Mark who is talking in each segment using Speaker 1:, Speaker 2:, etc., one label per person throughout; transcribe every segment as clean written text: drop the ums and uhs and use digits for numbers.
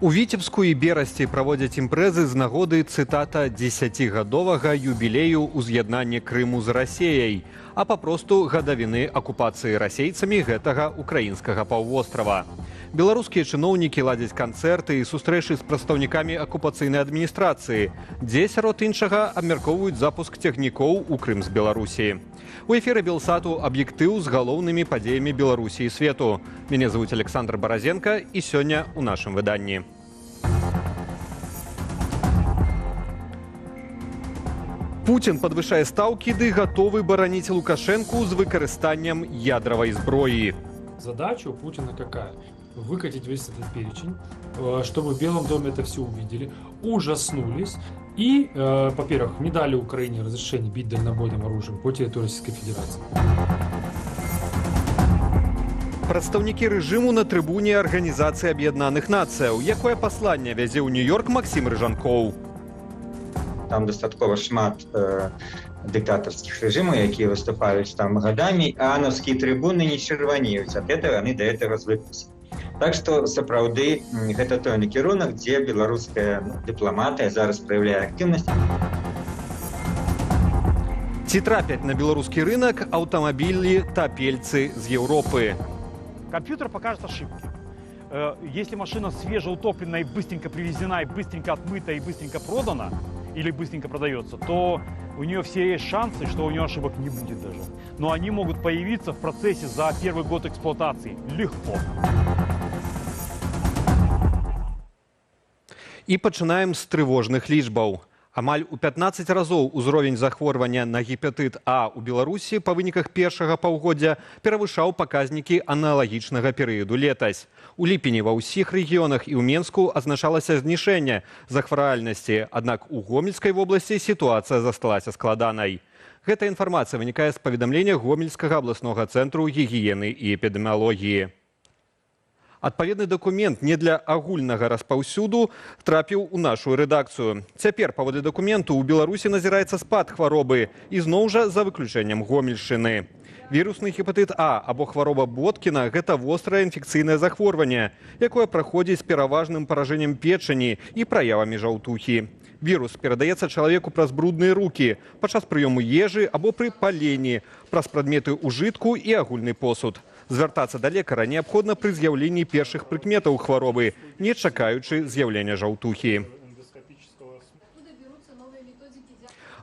Speaker 1: У Віцебску і Берасці праводзяць імпрэзы з нагоды, цытата, 10-гадовага юбілею ўз'яднання Крыму з Расеяй, а папросту гадавіны акупацыі расейцамі гэтага украінскага паўвострава. Беларускія чыноўнікі ладзяць канцэрты і сустрэчы з прадстаўнікамі акупацыйнай адміністрацыі, дзе, сярод іншага, абмяркоўваюць запуск цягнікоў у Крым з Беларусі. У эфіры Белсату аб'ектыў з галоўнымі падзеямі Беларусі і свету. Мяне зовут Александр Баразенко, і сёння ў нашым выданні. Путин падвышае стаўкі ды гатовы бараніць Лукашенку з выкарыстаннем ядравай зброі.
Speaker 2: Задача у Путина какая? Выкатить весь этот перечень, чтобы в Белом доме это все увидели, ужаснулись и, во-первых, не дали Украине разрешение бить дальнобойным оружием по территории Российской Федерации.
Speaker 1: Прадстаўнікі рэжыму на трыбуне Арганізацыі Аб'яднаных Нацыяў. Якое пасланне вязе ў Нью-Йорк Максім Рыжанкоў?
Speaker 3: Там дастаткова шмат дыктатарскіх рэжымаў, якія выступаюць там гадамі, а анаўскія трыбуны не чырванеюць ад гэтага, яны да гэтага звыкліся. Так што сапраўды гэта той накірунак, дзе беларуская дыпламатыя зараз праяўляе актыўнасць.
Speaker 1: Ці трапяць на беларускі рынок аўтамабілі тапельцы з Еўропы?
Speaker 4: Компьютер покажет ошибки. Если машина свежеутопленная и быстренько привезена, и быстренько отмыта, и быстренько продана, или быстренько продается, то у нее все есть шансы, что у нее ошибок не будет даже. Но они могут появиться в процессе за первый год эксплуатации. Легко.
Speaker 1: І пачынаем з трывожных лічбаў. Амаль у 15 разоў узровень захворвання на гепатыт А ў Беларусі па выніках першага паўгоддзя перавышаў паказнікі аналагічнага перыяду летась. У ліпені ва ўсіх рэгіёнах і ў Менску азначалася знішэнне захваральнасці, аднак у Гомельскай вобласці сітуацыя засталася складанай. Гэта інфармацыя вынікае з паведамлення Гомельскага абласнога цэнтру гігіены і эпідэміялогіі. Адпаведны дакумент не для агульнага распаўсюду трапіў у нашу рэдакцыю. Цяпер, паводле дакументу, у Беларусі назіраецца спад хваробы, і зноў жа за выключэннем Гомельшчыны. Вірусны гепатыт А або хвароба Боткіна – гэта вострае інфекцыйнае захворванне, якое праходзіць з пераважным паражэннем печані і праявамі жаўтухі. Вірус перадаецца чалавеку праз брудныя рукі, падчас прыёму ежы або пры паленні, праз прадметы ўжытку і агульны посуд. Звяртацца да лекара неабходна пры з'яўленні першых прыкметаў хваробы, не чакаючы з'яўлення жаўтухі.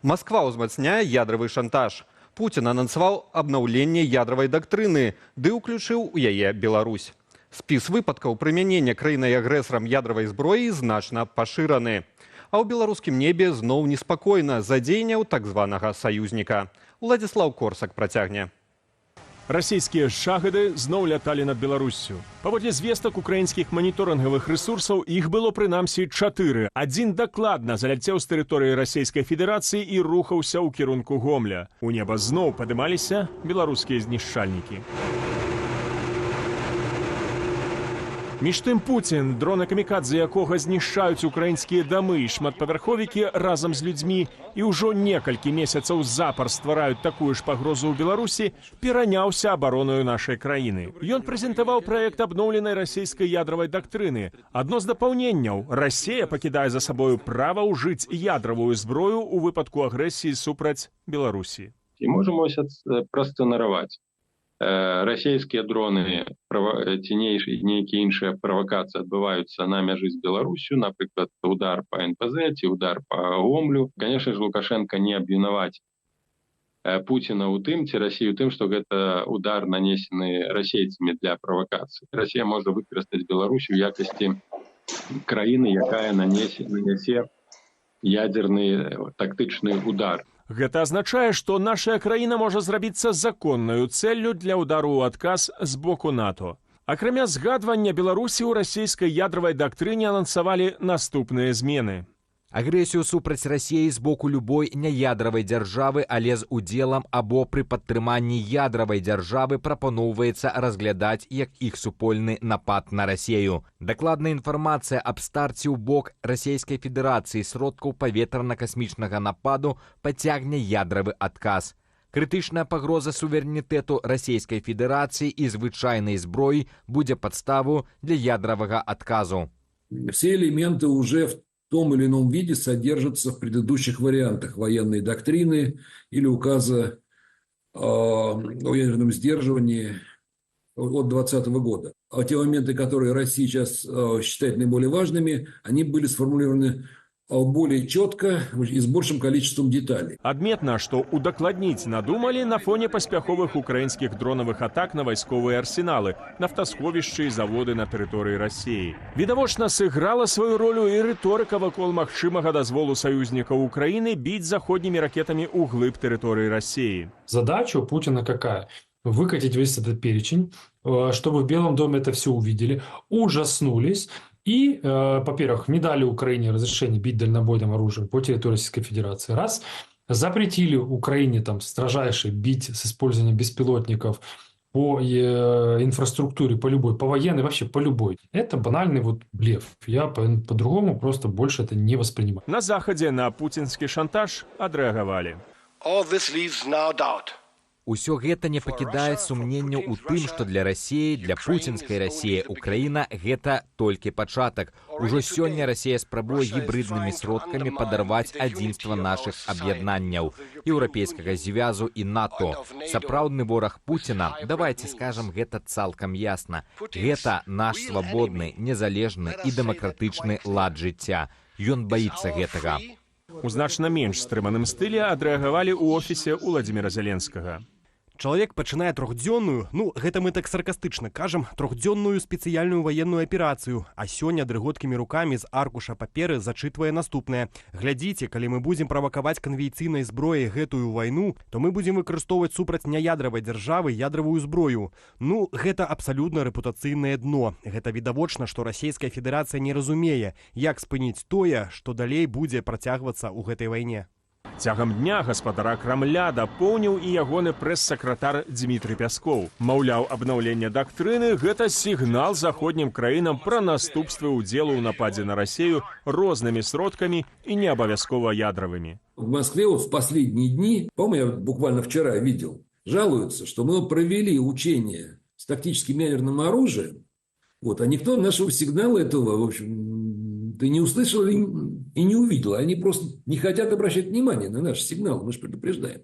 Speaker 1: Масква ўзмацняе ядравы шантаж. Путін анансаваў абнаўленне ядравай дактрыны, ды ўключыў у яе Беларусь. Спіс выпадкаў прымянення краінай-агрэсарам ядравай зброі значна пашыраны. А ў беларускім небе зноў неспакойна з-за дзеянняў так званага саюзніка. Уладзіслаў Корсак працягне.
Speaker 5: Расійскія шахеды зноў ляталі над Беларуссю. Паводле звестак украінскіх маніторынгавых рэсурсаў іх было прынамсі 4. Адзін дакладна заляцеў з тэрыторыі Расійскай Федэрацыі і рухаўся ў кірунку Гомля. У неба зноў падымаліся беларускія знішчальнікі. Між тым Пуцін, дроны камікадзе якога знішчаюць украінскія дамы і шматпавярховікі разам з людзьмі і ўжо некалькі месяцаў запар ствараюць такую ж пагрозу ў Беларусі, пераняўся абаронаю нашай краіны. Ён прэзентаваў праект абноўленай расійскай ядравай дактрыны. Адно з дапаўненняў – Расія пакідае за сабою права ўжыць ядравую зброю ў выпадку агрэсіі супраць Беларусі.
Speaker 6: І можам прасцэнараваць. Расійскія дроны ці нейкія іншыя правакацыі адбываюцца на мяжы з Беларусю, напрыклад, удар па НПЗ ці удар па Гомлю. Канешне ж, Лукашенко не абвінаваць Пуціна ў тым, ці Расію ў тым, што гэта удар нанесены расейцамі для правакацыі. Расія можа выкарыстаць Беларусь у якасці краіны, якая нанясе ядзерны тактычны удар.
Speaker 5: Гэта азначае, што нашая краіна можа зрабіцца законнаю цэллю для ўдару ў адказ з боку НАТО. Акрамя згадвання Беларусі ў расійскай ядравай дактрыне анансавалі наступныя змены.
Speaker 7: Агрэсію супраць Расіі з боку любой няядравай дзяржавы, але з удзелам або пры падтрыманні ядравай дзяржавы прапаноўваецца разглядаць як іх супольны напад на Расію. Дакладная інфармацыя аб старце ў бок Расійскай Федэрацыі сродкаў паветрана-касмічнага нападу пацягне ядравы адказ. Крытычная пагроза суверэнітэту Расійскай Федэрацыі і звычайнай зброі будзе падставу для ядравага адказу.
Speaker 8: все элементы уже в том или ином виде содержатся в предыдущих вариантах военной доктрины или указа о ядерном сдерживании от 2020 года. А те моменты, которые Россия сейчас считает наиболее важными, они были сформулированы более четко и с большим количеством деталей.
Speaker 5: Адметна, што удакладніць надумалі на фоне паспяховых украінскіх дронавых атак на вайсковыя арсеналы, нафтасховішчы і заводы на тэрыторыі Расіі. Відавочна, сыграла сваю ролю і рыторыка вакол магчымага дазволу саюзнікаў Украіны біць заходнімі ракетамі ў глыб тэрыторыі Расіі.
Speaker 2: Задача у Путина какая? Выкатить весь этот перечень, чтобы в Белом доме это все увидели, ужаснулись и, во-первых, не дали Украине разрешение бить дальнобойным оружием по территории Российской Федерации. Раз. Запретили Украине там строжайше бить с использованием беспилотников по инфраструктуре, по любой, по военной, вообще по любой. Это банальный вот блеф. Я по-другому просто больше это не воспринимаю.
Speaker 5: На Захадзе на пуцінскі шантаж адрэагавалі.
Speaker 7: Усё гэта не пакідае сумненняў у тым, што для Расіі, для пуцінскай Расіі, Украіна гэта толькі пачатак. Ужо сёння Расія спрабуе гібрыднымі сродкамі падарваць адзінства нашых аб'яднанняў, еўрапейскага звязу і НАТО. Сапраўдны вораг Пуціна, давайце скажам гэта цалкам ясна, гэта наш свабодны, незалежны і дэмакратычны лад жыцця. Ён баіцца гэтага.
Speaker 5: У значна менш стрыманым стылі адрэагавалі ў офісе Уладзіміра Зеленскага.
Speaker 9: Чалавек пачынае трохдзённую, гэта мы так саркастычна кажам, трохдзённую спецыяльную ваенную аперацыю, а сёння дрыготкімі рукамі з аркуша паперы зачытвае наступнае. Глядзіце, калі мы будзем правакаваць канвенцыйнай зброяй гэтую вайну, то мы будзем выкарыстоўваць супраць няядравай дзяржавы ядравую зброю. Гэта абсалютна рэпутацыйнае дно. Гэта відавочна, што Расійская Федэрацыя не разумее, як спыніць тое, што далей будзе працягвацца ў гэтай вайне.
Speaker 5: Цягам дня гаспадара Крамля дапоўніў і ягоны прэс-сакратар Дмітрый Пяскоў. Маўляў, абнаўленне дактрыны – гэта сігнал заходнім краінам пра наступствы ўдзелу ў нападзе на Расію рознымі сродкамі і не абавязкова ядравымі.
Speaker 8: В Москве в последние дни, по-моему, я буквально вчера видел, жалуются, что мы провели учения с тактическим ядерным оружием, а никто нашего сигнала этого, в общем, ты не услышал и не увидел. Они просто не хотят обращать внимание на наши сигналы, мы же предупреждаем.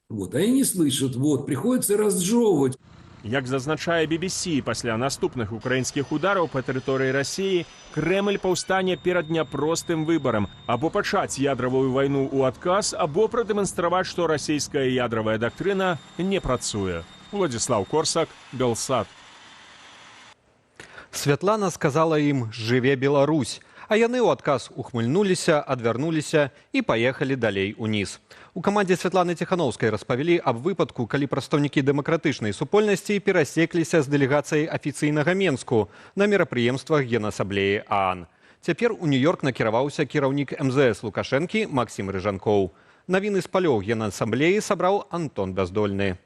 Speaker 8: Они не слышат, приходится разжевывать.
Speaker 5: Як зазначае BBC, пасля наступных украінскіх удараў па тэрыторыі Расіі, Крэмль паўстане перад няпростым выбарам – або пачаць ядравую вайну ў адказ, або прадэманстраваць, што расійская ядравая дактрына не працуе. Уладзіслаў Корсак, Белсат.
Speaker 1: Святлана сказала ім «Жыве Беларусь», а яны ў адказ ухмыльнуліся, адвярнуліся і паехалі далей уніз. У камандзе Святланы Ціханаўскай распавялі аб выпадку, калі прадстаўнікі дэмакратычнай супольнасці перасекліся з дэлегацыяй афіцыйнага Менску на мерапрыемствах Генасамблеі ААН. Цяпер у Нью-Йорк накіраваўся кіраўнік МЗС Лукашэнкі Максім Рыжанкоў. Навіны з палёў Генасамблеі сабраў Антон Бяздольны.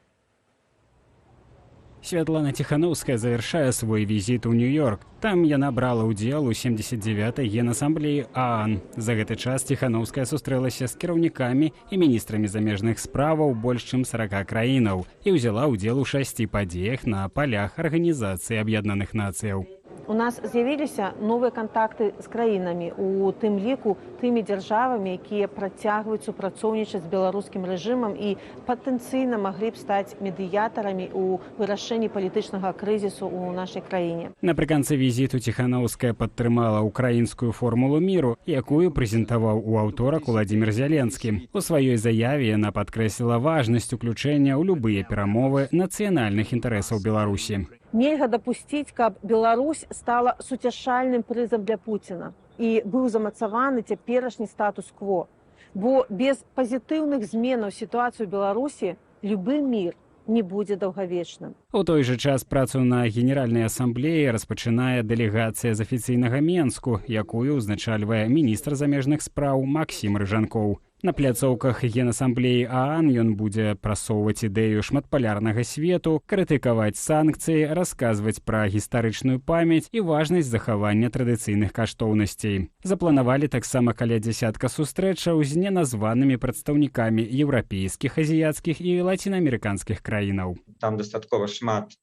Speaker 10: Святлана Тихановская завершая свой визит у Нью-Йорк. Там яна брала ўдзел у 79-й Генасамблеі ААН. За гэты час Тихановская сустрэлася з кіраўнікамі і міністрамі замежных справаў больш чым 40 краінаў і ўзяла ўдзел у 6 падзеях на палях Арганізацыі Аб'яднаных Нацыяў.
Speaker 11: У нас з'явіліся новыя кантакты з краінамі, у тым ліку тымі дзяржавамі, якія працягваюць супрацоўнічаць з беларускім рэжымам і патэнцыйна маглі б стаць медыятарамі ў вырашэнні палітычнага крызісу ў нашай краіне.
Speaker 10: Напрыканцы візіту Тихановская падтрымала украінскую формулу міру, якую прэзентаваў у аўторак Уладзімір Зеленскі. У сваёй заяве яна падкрэсліла важнасць уключэння ў любыя перамовы нацыянальных інтарэсаў Беларусі.
Speaker 11: Нельга дапусціць, каб Беларусь стала суцяшальным прызам для Пуціна і быў замацаваны цяперашні статус-кво. Бо без пазітыўных зменаў сітуацыі ў Беларусі любы мір не будзе даўгавечным.
Speaker 10: У той жа час працу на Генеральнай асамблеі распачынае дэлегацыя з афіцыйнага Менску, якую ўзначальвае міністр замежных спраў Максім Рыжанкоў. На пляцоўках Генасамблеі ААН ён будзе прасоўваць ідэю шматпалярнага свету, крытыкаваць санкцыі, расказваць пра гістарычную памяць і важнасць захавання традыцыйных каштоўнасцей. Запланавалі таксама каля дзясятка сустрэчаў з неназванымі прадстаўнікамі еўрапейскіх, азіяцкіх і лацінаамерыканскіх краінаў.
Speaker 3: Там дастаткова шмат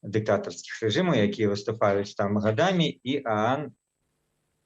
Speaker 3: дыктатарскіх рэжымаў, якія выступаюць там гадамі, і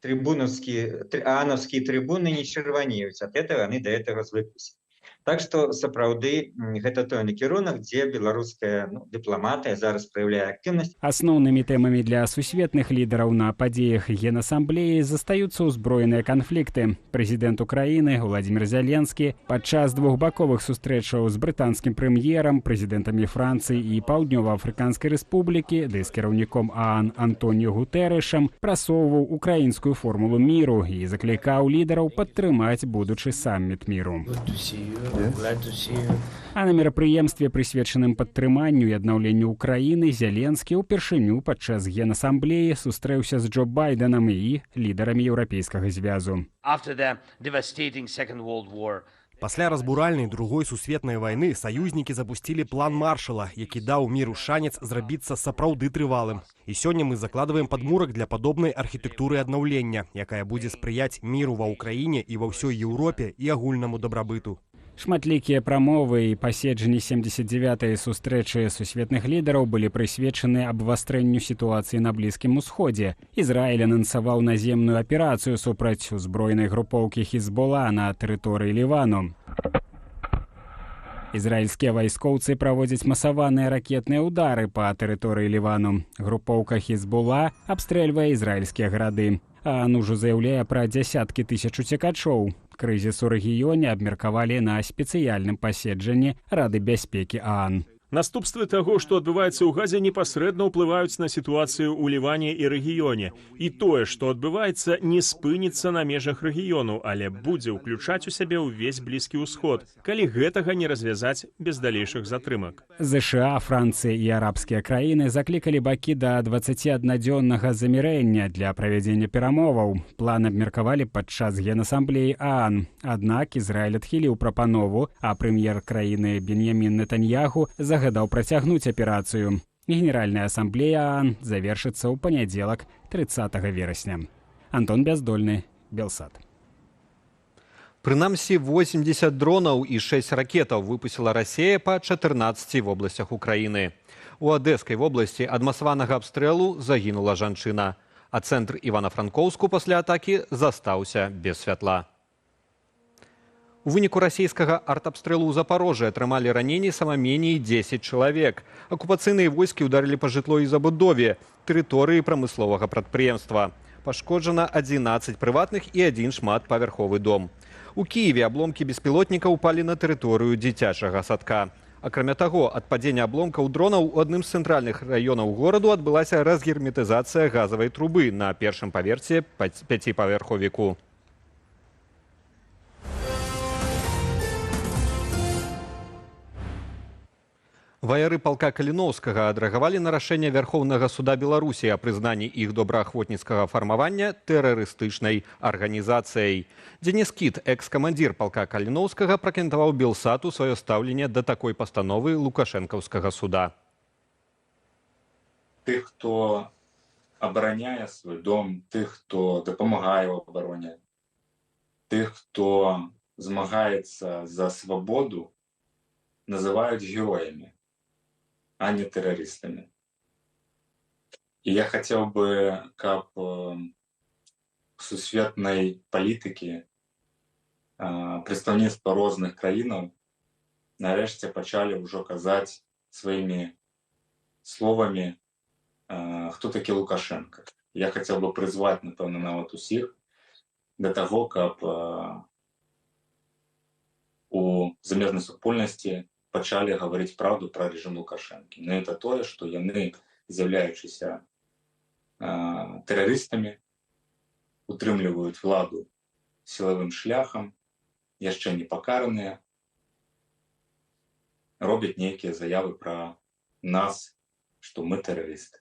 Speaker 3: аанаўскія трыбуны не чырванеюць ад этого, яны да этого звыкліся. Так што сапраўды гэта той накірунак, дзе беларуская дыпламатыя зараз праяўляе актыўнасць.
Speaker 10: Асноўнымі тэмамі для сусветных лідараў на падзеях Генасамблеі застаюцца ўзброеныя канфлікты. Прэзідэнт Украіны Владзімір Зеленскі падчас двухбаковых сустрэчаў з брытанскім прэм'ерам, прэзідэнтамі Францыі і Паўднёва-Афрыканскай Рэспублікі ды з кіраўніком ААН Антоніо Гутэрэшам прасоўваў украінскую формулу міру і заклікаў лідараў падтрымаць будучы самміт міру. А на мерапрыемстве, прысвечаным падтрыманню і аднаўленню Украіны, Зеленскі ўпершыню падчас Генасамблеі сустрэўся з Джо Байденам і лідарамі Еўрапейскага звязу.
Speaker 9: Пасля разбуральнай другой сусветнай вайны саюзнікі запусцілі план Маршала, які даў міру шанец зрабіцца сапраўды трывалым. І сёння мы закладваем падмурак для падобнай архітэктуры аднаўлення, якая будзе спрыяць міру ва ўкраіне і ва ўсёй Еўропе і агульнаму дабрабыту.
Speaker 10: Шматлікія прамовы і паседжанні 79-й сустрэчы сусветных лідараў былі прысвечаны абвастрэнню сітуацыі на Блізкім Усходзе. Ізраіль анансаваў наземную аперацыю супраць узброенай групоўкі Хізбола на тэрыторыі Лівану. Израильские вайскоўцы праводзяць масаваныя ракетныя ўдары па тэрыторыі Лівану. Групоўка Хізбула абстрэльвае ізраільскія гарады. ААН ужо заяўляе пра дзясяткі тысяч уцекачоў. Крызіс у рэгіёне абмеркавалі на спецыяльным паседжанні Рады бяспекі ААН.
Speaker 5: Наступствы таго, што адбываецца ў Газе, непасрэдна ўплываюць на сітуацыю ў Ліване і рэгіёне. І тое, што адбываецца, не спыніцца на межах рэгіёну, але будзе ўключаць у сябе ўвесь Блізкі ўсход, калі гэтага не развязаць без далейшых затрымак.
Speaker 10: ЗША, Францыя і арабскія краіны заклікалі бакі да 21-дзённага замірэння для правядзення перамоваў. План абмеркавалі падчас Генасамблеі ААН. Аднак Ізраіль адхіліў прапанову, а прэм'ер краіны Беньямін Нетаньяху загадаў працягнуць аперацыю. Генеральная асамблея ААН завершыцца ў панядзелак 30 верасня. Антон Бяздольны, Белсат.
Speaker 1: Прынамсі 80 дронаў і 6 ракетаў выпусціла Расія па 14 вобласцях Украіны. У Адэскай вобласці ад масаванага абстрэлу загінула жанчына, а цэнтр Івана-Франкоўску пасля атакі застаўся без святла. У выніку расійскага артабстрэлу ў Запарожжы атрымалі раненні самаменей 10 чалавек. Акупацыйныя войскі ўдарылі па жытло і забудове, тэрыторыі прамысловага прадпрыемства. Пашкоджана 11 прыватных і 1 шматпавярховы дом. У Кіеве абломкі беспілотніка ўпалі на тэрыторыю дзіцячага садка. Акрамя таго, ад падзення абломкаў дронаў у адным з цэнтральных раёнаў гораду адбылася разгерметызацыя газавай трубы на першым паверсе 5павярховіку. Ваяры палка Каліноўскага адрэагавалі на рашэнне Вярхоўнага суда Беларусі о прызнанні іх добраахвотніцкага фармавання тэрарыстычнай арганізацыяй. Дзеніс Кіт, экс-камандзір палка Каліноўскага, пракаментаваў Белсату сваё стаўленне да такой пастановы лукашэнкаўскага суда.
Speaker 12: Тых, хто абараняе свой дом, тых, хто дапамагае ў абароне, тых, хто змагаецца за свабоду, называюць героямі, а не террористами. И я хотел бы, как в сусветной политике представництва розных краінаў нарэшце пачалі ўжо казаць сваімі словамі, хто такі Лукашенко. Я хотел бы призвать, напэўна, нават усіх для того, каб у замежнай супольнасці пачалі гаварыць праўду пра рэжым Лукашэнкі. Но это тое, што яны, з'яўляючыся тэрарыстамі, утрымліваюць владу сілавым шляхам, яшчэ не пакараныя, робяць нейкія заявы пра нас, што мы тэрарысты.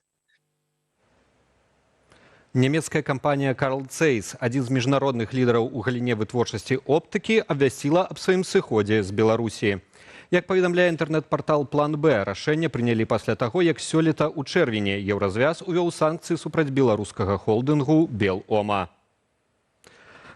Speaker 1: Нямецкая кампанія Carl Zeiss, адзін з міжнародных лідараў у галіне вытворчасці оптыкі, абвясціла аб сваім сыходзе з Беларусі. Як паведамляе інтэрнэт-партал «План Б», рашэнне прынялі пасля таго, як сёлета ў чэрвені Еўразвяз увёў санкцыі супраць беларускага холдынгу «Белома».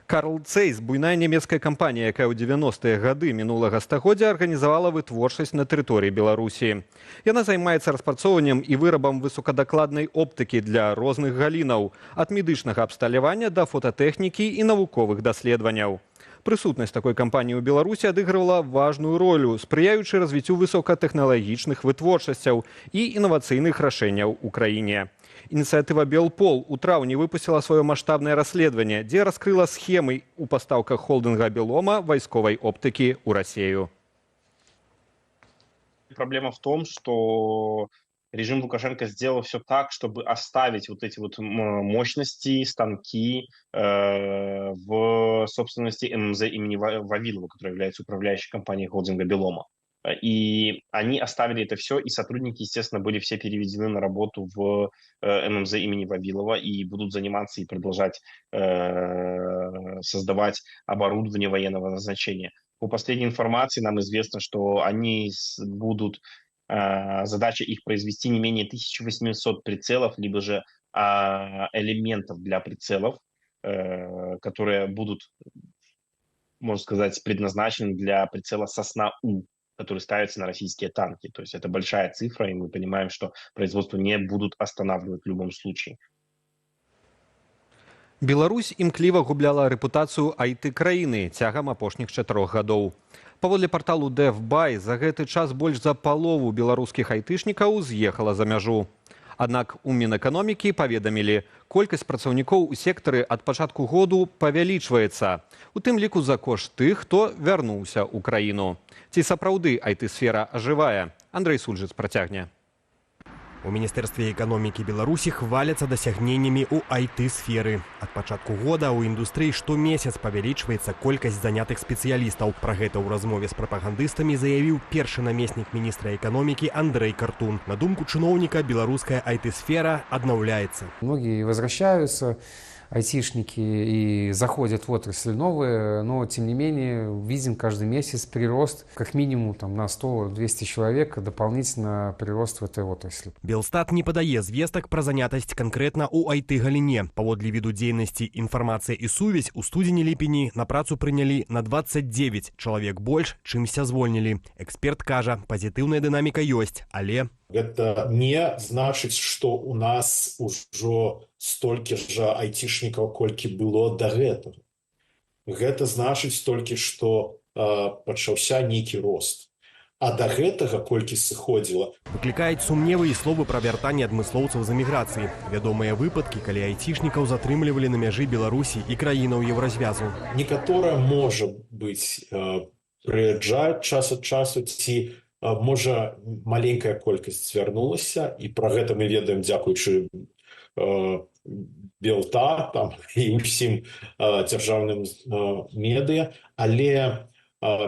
Speaker 1: Карл Цейс, буйная нямецкая кампанія, якая ў 90-е гады минулага стагоддзя арганізавала вытворчасць на тэрыторыі Беларусі. Яна займаецца распрацоўваннем і вырабам высокадакладнай оптыкі для розных галінаў, ад медычнага абсталявання да фотатэхнікі і навуковых даследаванняў. Прысутнасць такой кампаніі ў Беларусі адыгрывала важную ролю, спрыяючы развіццю высокатэхналагічных вытворчасцяў і інавацыйных рашэнняў у краіне. Ініцыятыва «Белпол» у траўні выпусціла сваё маштабнае расследаванне, дзе раскрыла схемы ў пастаўках холдинга «Белома» вайсковай оптыкі ў Расію.
Speaker 13: Проблема в том, что режим Лукашенко сделал все так, чтобы оставить вот эти вот мощности, станки в собственности ММЗ имени Вавилова, которая является управляющей компанией холдинга «Белома». И они оставили это все, и сотрудники, естественно, были все переведены на работу в ММЗ имени Вавилова и будут заниматься и продолжать создавать оборудование военного назначения. По последней информации нам известно, что они будут, задача их произвести не менее 1800 прицелов, либо же элементов для прицелов, которые будут, можно сказать, предназначены для прицела «Сосна-У», который ставится на российские танки. То есть это большая цифра, и мы понимаем, что производство не будут останавливать в любом случае.
Speaker 1: Беларусь імкліва губляла рэпутацыю IT-краіны цягам апошніх 4 гадоў. Паводле парталу DevBuy, за гэты час больш за палову беларускіх айтышнікаў з'ехала за мяжу. Аднак у Мінэканомікі паведамілі, колькасць працаўнікоў у сектары ад пачатку году павялічваецца, у тым ліку за кошт тых, хто вярнуўся ў краіну. Ці сапраўды IT-сфера ажывае? Андрэй Сульжыц працягне.
Speaker 9: У Міністэрстве эканомікі Беларусі хваляцца дасягненнямі ў IT-сферы. Ад пачатку года ў індустрыі штомесяц павялічваецца колькасць занятых спецыялістаў. Пра гэта ў размове з прапагандыстамі заявіў першы намеснік міністра эканомікі Андрэй Картун. На думку чыноўніка, беларуская IT-сфера аднаўляецца.
Speaker 14: Многие возвращаются, айтишники, и заходят в отрасль новые, но тем не менее видим каждый месяц прирост как минимум там, на 100-200 человек, дополнительно прирост в этой отрасли.
Speaker 9: Белстат не падае звестак пра занятасць канкрэтна ў IT-галіне. Паводле віду дзейнасці «Інфармацыя і сувязь» у студзені-ліпені на працу прынялі на 29 чалавек больш, чымся звольнілі. Эксперт кажа, пазітыўная дынаміка ёсць, але...
Speaker 15: Гэта не значыць, што ў нас ужо столькі ж айцішнікаў, колькі было да гэтага. Гэта значыць толькі, што пачаўся нейкі рост. А да гэтага колькі сыходзіла.
Speaker 9: Выклікаюць сумневы і словы пра вяртанне адмыслоўцаў з эміграцыі. Вядомыя выпадкі, калі айцішнікаў затрымлівалі на мяжы Беларусі і краінаў Еўразвязу.
Speaker 15: Некаторая, можа быць, прыязджаюць час ад часу, ці можа маленькая колькасць звярнулася, і пра гэта мы ведаем дзякуючы Белта там, і ўсім дзяржаўным медыа, але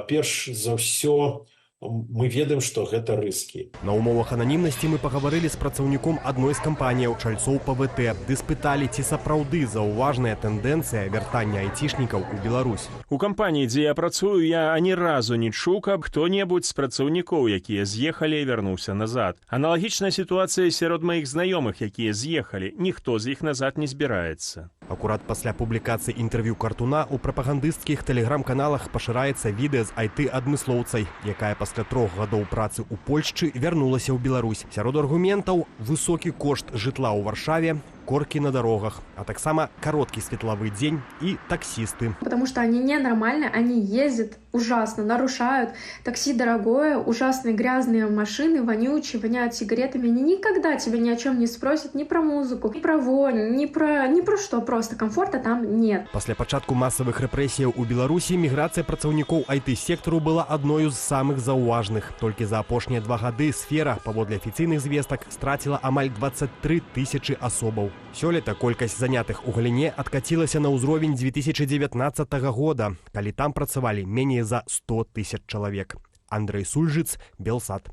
Speaker 15: перш за ўсё мы ведаем, што гэта рыскі.
Speaker 9: На умовах ананімнасці мы пагаварылі з працаўніком адной з кампаніяў чальцоў ПВТ, ды спыталі, ці сапраўды заўважная тэндэнцыя вяртання айцішнікаў у Беларусь.
Speaker 5: У кампаніі, дзе я працую, я ані разу не чуў, каб хто-небудзь з працаўнікоў, якія з'ехалі і вярнуўся назад. Аналагічная сітуацыя сярод маіх знаёмых, якія з'ехалі. Ніхто з іх назад не збіраецца.
Speaker 9: Акурат пасля публікацыі інтэрв'ю Картуна у прапагандысцкіх тэлеграм-каналах пашыраецца відэа з IT-адмыслоўцай, якая пасля 3 гадоў працы ў Польшчы вярнулася ў Беларусь. Сярод аргументаў высокі кошт жытла ў Варшаве, корки на дорогах, а таксама кароткі светлавы дзень і таксисты.
Speaker 16: Потому что они ненормальные, они ездят ужасно, нарушают. Такси дорогое, ужасные грязные машины, вонючие, воняют сигаретами. Они никогда тебя ни о чем не спросят, ни про музыку, ни про вонь, ни про что. Просто комфорта там нет.
Speaker 9: Пасля пачатку масавых рэпрэсіяў у Беларусі міграцыя працаўнікоў IT-сектару была адною з самых заўважных. Толькі за апошнія 2 гады сфера, паводле афіцыйных звестак, страціла амаль 23 тысячы асобаў. Сёлета колькасць занятых у галіне адкацілася на ўзровень 2019 года, калі там працавалі меней за 100 тысяч чалавек. Андрэй Сульжыц, Белсат.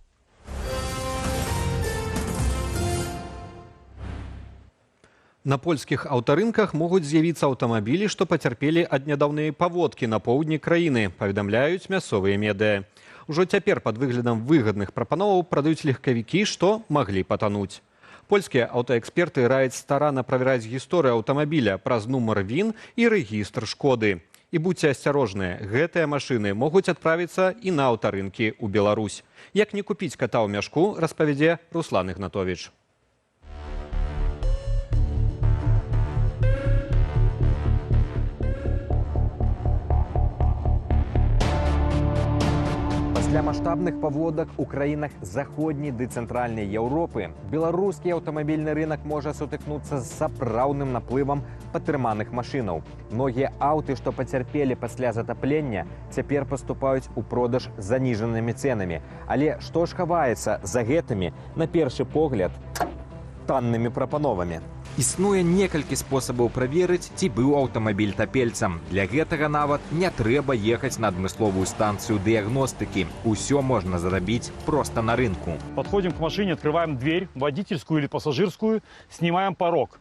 Speaker 1: На польскіх аўтарынках могуць з'явіцца аўтамабілі, што пацярпелі ад нядаўнай паводкі на поўдні краіны, паведамляюць мясцовыя медыа. Ужо цяпер пад выглядам выгадных прапановаў прадаюць легкавікі, што маглі патануць. Польскія аўтаэксперты раяць старанна правяраць гісторыю аўтамабіля праз нумар ВІН і рэгістр шкоды. І будьце асцярожныя, гэтыя машыны могуць адправіцца і на аўтарынкі ў Беларусь. Як не купіць ката ў мяшку, распавядзе Руслан Ігнатовіч.
Speaker 7: Для маштабных паводак у краінах заходняй ды цэнтральнай Еўропы беларускі аўтамабільны рынок можа сутыкнуцца з сапраўдным наплывам падтрыманых машынаў. Многія аўты, што пацярпелі пасля затаплення, цяпер паступаюць у продаж з заніжанымі цэнамі. Але што ж хаваецца за гэтымі, на першы погляд, таннымі прапановамі? Існуе некалькі спосабаў праверыць, ці быў аўтамабіль тапельцам. Для гэтага нават не трэба ехаць на адмысловую станцыю дыягностыкі. Усё можна зрабіць проста на рынку.
Speaker 4: Подходим к машине, открываем дверь, водительскую или пассажирскую, снимаем порог.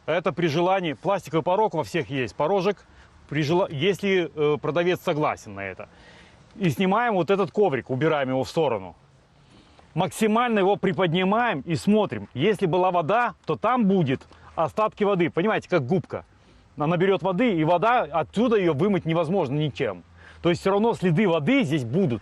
Speaker 4: Это при желании, пластиковый порог во всех есть, порожек, если продавец согласен на это. И снимаем вот этот коврик, убираем его в сторону. Максимально его приподнимаем и смотрим. Если была вода, то там будет остатки воды. Понимаете, как губка. Она берет воды, и вода, отсюда ее вымыть невозможно ничем. То есть все равно следы воды здесь будут.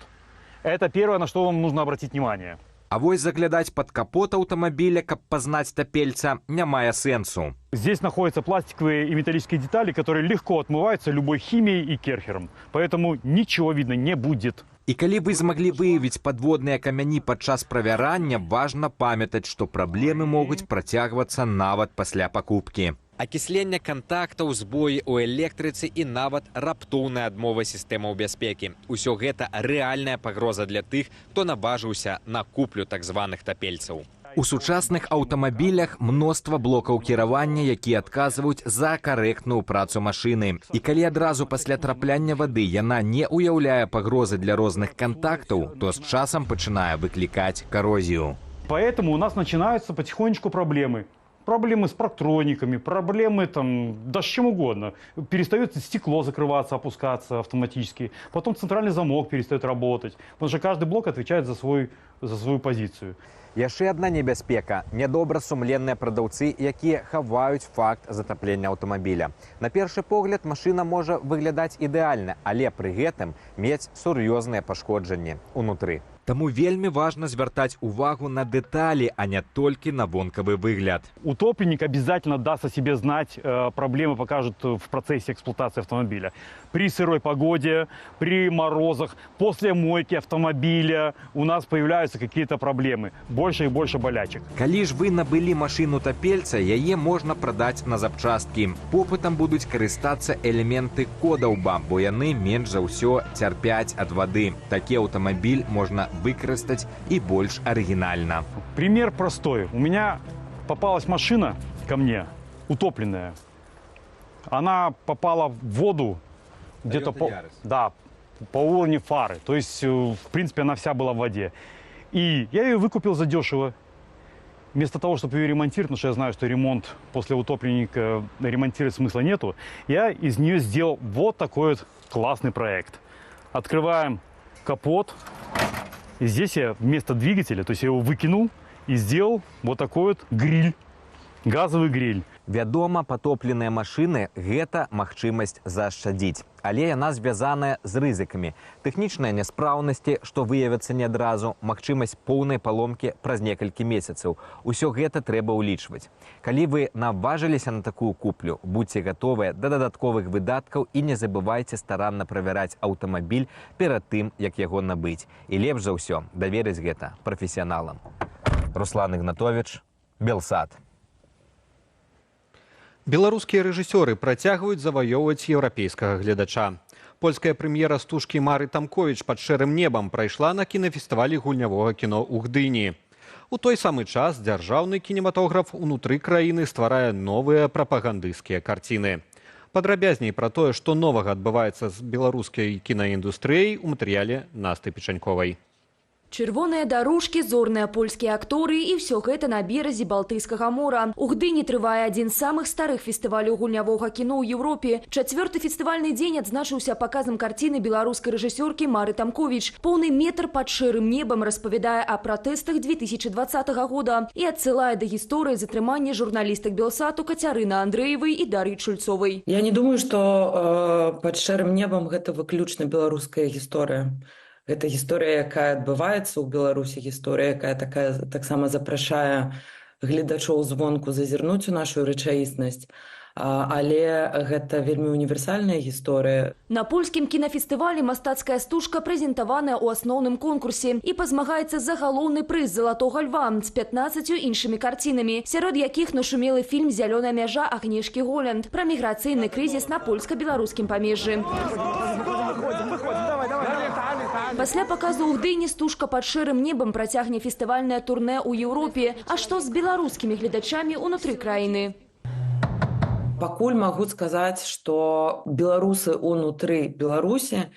Speaker 4: Это первое, на что вам нужно обратить внимание.
Speaker 7: А вось заглядаць пад капот аўтамабіля, каб пазнаць тапельца, не мае сэнсу.
Speaker 4: Здесь находятся пластиковые и металлические детали, которые легко отмываются любой химией и керхером. Поэтому ничего видно не будет.
Speaker 7: І калі вы змаглі выявіць падводныя камяні падчас правярання, важна памятаць, што праблемы могуць працягвацца нават пасля пакупкі. Акісленне кантактаў, збоі ў электрыцы і нават раптоўная адмова сістэмаў бяспекі. Усё гэта рэальная пагроза для тых, хто наважыўся на куплю так званых тапельцаў. У сучасных аўтамабілях мноства блокаў кіравання, якія адказваюць за карэктную працу машыны. І калі адразу пасля трапляння вады яна не ўяўляе пагрозы для розных кантактаў, то з часам пачынае выклікаць карозію.
Speaker 4: Поэтому у нас начинаются потихонечку проблемы. Проблемы с парктрониками, проблемы там, да с чем угодно. Перестает стекло закрываться, опускаться автоматически. Потом центральный замок перестает работать. Потому что каждый блок отвечает за свою позицию.
Speaker 7: Яшчэ адна небяспека – нядобрасумленныя прадаўцы, якія хаваюць факт затаплення аўтамабіля. На першы погляд машына можа выглядаць ідэальна, але пры гэтым мець сур'ёзныя пашкоджанні ўнутры. Таму вельмі важна звяртаць увагу на дэталі, а не толькі на вонкавы выгляд.
Speaker 4: Утопленник обязательно даст о себе знать, проблемы покажут в процессе эксплуатации автомобиля. При сырой погоде, при морозах, после мойки автомобиля у нас появляются какие-то проблемы. Больше и больше болячек.
Speaker 7: Калі ж вы набылі машыну тапельца, яе можна прадаць на запчасткі. Попытам будуць карыстацца элементы кодаўба, бо яны менш за ўсё цярпяць ад вады. Такі аўтамабіль можна выкарыстаць і больш арыгінальна.
Speaker 4: Пример простой. У меня попалась машина ко мне, утопленная. Она попала в воду где-то по уровню фары. То есть, в принципе, она вся была в воде. И я ее выкупил задешево. Вместо того, чтобы ее ремонтировать, потому что я знаю, что ремонт после утопленника ремонтировать смысла нету, я из нее сделал вот такой вот классный проект. Открываем капот. И здесь я вместо двигателя, то есть я его выкинул и сделал вот такой вот гриль, газовый гриль.
Speaker 7: Вядома, патопленыя машыны – гэта магчымасць заашчадзіць. Але яна звязаная з рызыкамі. Тэхнічныя няспраўнасці, што выявяцца не адразу, магчымасць поўнай паломкі праз некалькі месяцаў. Усё гэта трэба ўлічваць. Калі вы наважыліся на такую куплю, будьце гатовыя да дадатковых выдаткаў і не забывайце старанна правяраць аўтамабіль перад тым, як яго набыць. І лепш за ўсё даверыць гэта прафесіяналам. Руслан Ігнатовіч, Белсат.
Speaker 1: Беларускія рэжысёры працягваюць заваёўваць еўрапейскага гледача. Польская прэм'ера стужкі Мары Тамковіч «Пад шэрым небам» прайшла на кінафестывалі гульнявога кіно ў Гдыні. У той самы час дзяржаўны кінематограф унутры краіны стварае новыя прапагандысцкія карціны. Падрабязней пра тое, што новага адбываецца з беларускай кінаіндустрыяй у матэрыяле Насты Печаньковай.
Speaker 17: Чырвоныя дарожкі, зорныя польскія акторы і ўсё гэта на беразе Балтыйскага мора. У Гдыні трывае адзін з самых старых фестываляў гульнявога кіно ў Еўропе. 4-й фестывальны дзень адзначыўся паказам карціны беларускай рэжысёркі Мары Тамковіч. Поўны метр пад шэрым небам распавядае о пратэстах 2020 года і адсылае да гісторыі затрымання журналістак Белсату Кацярыны Андрэевай і Дар'і Чульцовай.
Speaker 18: Я не думаю, што пад шэрым небам гэта выключна беларуская гісторыя. Гэта гісторыя, якая адбываецца ў Беларусі, гісторыя, якая таксама запрашае гледачоў звонку зазірнуць у нашу рэчаіснасць. Але гэта вельмі універсальная гісторыя.
Speaker 17: На польскім кінафестывалі мастацкая стужка прэзентаваная ў асноўным конкурсе і пазмагаецца за галоўны прыз залатога льва з 15 іншымі карцінамі, сярод якіх нашумелы фільм «Зялёная мяжа» Агнешкі Голланд пра міграцыйны крызіс на польска-беларускім памежжы. Пасля паказу ў Гдыні стужка пад шэрым небам працягне фестывальнае турнэ ў Еўропе. А што з беларускімі гледачамі ўнутры краіны?
Speaker 18: Пакуль магу сказаць, што беларусы ўнутры Беларусі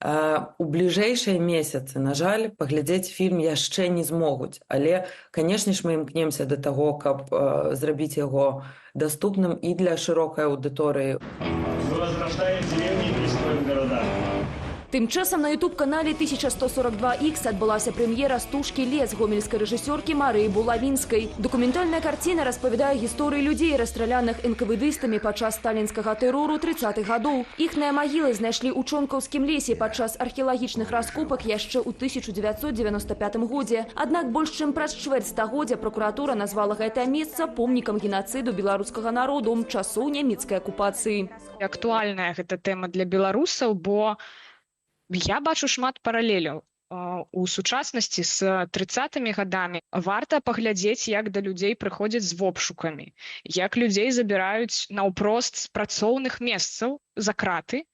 Speaker 18: у бліжэйшыя месяцы, на жаль, паглядзець фільм яшчэ не змогуць. Але, канешне ж, мы імкнемся да таго, каб зрабіць яго даступным і для шырокай аўдыторыі.
Speaker 17: Тым часам на ютуб-канале 1142X адбылася прэм'ера стужкі «Лес» гомельскай рэжысёркі Марыі Булавінскай. Дакументальная карціна распавядае гісторыі людзей, расстраляных энкавэдыстамі падчас сталінскага тэрору 30-х гадоў. Іхныя магілы знайшлі ў Чонкаўскім лесе падчас археалагічных раскопак яшчэ ў 1995 годзе. Аднак больш чым праз чвэрць стагоддзя пракуратура назвала гэтае месца помнікам генацыду беларускага народу часоў нямецкай акупацыі.
Speaker 19: Актуальная гэта тэма для беларусаў, бо я бачу шмат паралеляў. У сучаснасці з 30-ми гадамі варта паглядзець, як да людзей прыходзяць з вобшукамі, як людзей забіраюць наўпрост з працоўных месцаў за краты.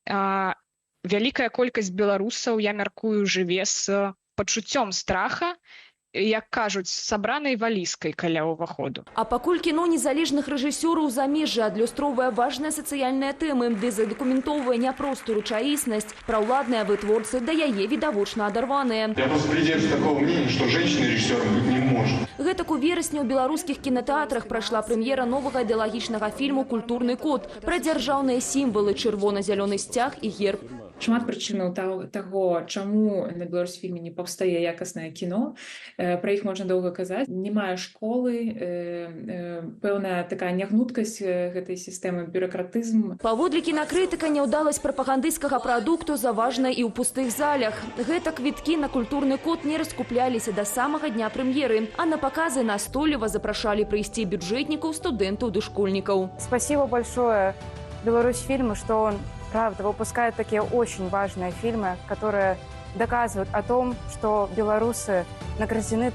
Speaker 19: Вялікая колькасць беларусаў, я мяркую, жыве з пачуццём страха, як кажуць, сабранай валізкай каля ўваходу.
Speaker 17: А пакуль кіно незалежных рэжысёраў замежжа адлюстроўвае важныя сацыяльныя тэмы, ды задакументоўвае няпростую рэчаіснасць, праўладныя вытворцы да яе відавочна адарваныя.
Speaker 20: Я просто придерживаюсь такого мнения, что женщина-режиссером быть не может.
Speaker 17: Гэтак у верасні ў беларускіх кінатэатрах прайшла прэм'ера новага ідэалагічнага фільму «Культурны код» пра дзяржаўныя сімвалы чырвона-зялёны сцяг і герб.
Speaker 21: Шмат прычынаў таго, чаму на беларусфільме не паўстае якаснае кіно. Пра іх можна доўга казаць. Не мае школы, пэўная такая нягнуткасць гэтай сістэмы, бюракратызм.
Speaker 17: Паводле кінакрытыка, няўдаласць прапагандысцкага прадукту заважна і ў пустых залях. Гэта квіткі на «Культурны код» не раскупляліся да самага дня прэм'еры, а на паказы настойліва запрашалі прыйсці бюджэтнікаў, студэнтаў ды школьнікаў.
Speaker 22: Спасибо большое Беларусьфильму, что он правда выпускает такие очень важные фильмы, которые доказывают о том, что белорусы награждены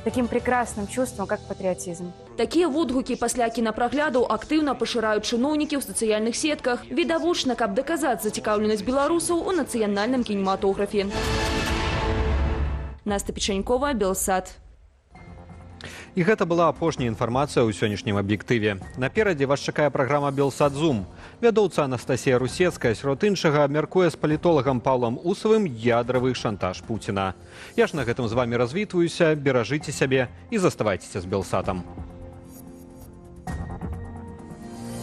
Speaker 22: таким прекрасным чувством, как патриотизм.
Speaker 17: Такія водгукі пасля кінапраглядаў актыўна пашыраюць чыноўнікі ў сацыяльных сетках. Відавочна, каб даказаць зацікаўленасць беларусаў у нацыянальным кінематографе. Настя Печанькова, Белсат.
Speaker 1: І гэта была апошняя інфармацыя ў сённяшнім аб'ектыве. Наперадзе вас чакае праграма «Белсат-Зум». Вядоўца Анастасія Русецкая, сярод іншага, абмяркуе з палітолагам Паўлам Усавым ядравы шантаж Пуціна. Я ж на гэтым з вамі развітваюся, беражыце сябе і заставайцеся з Белсатам.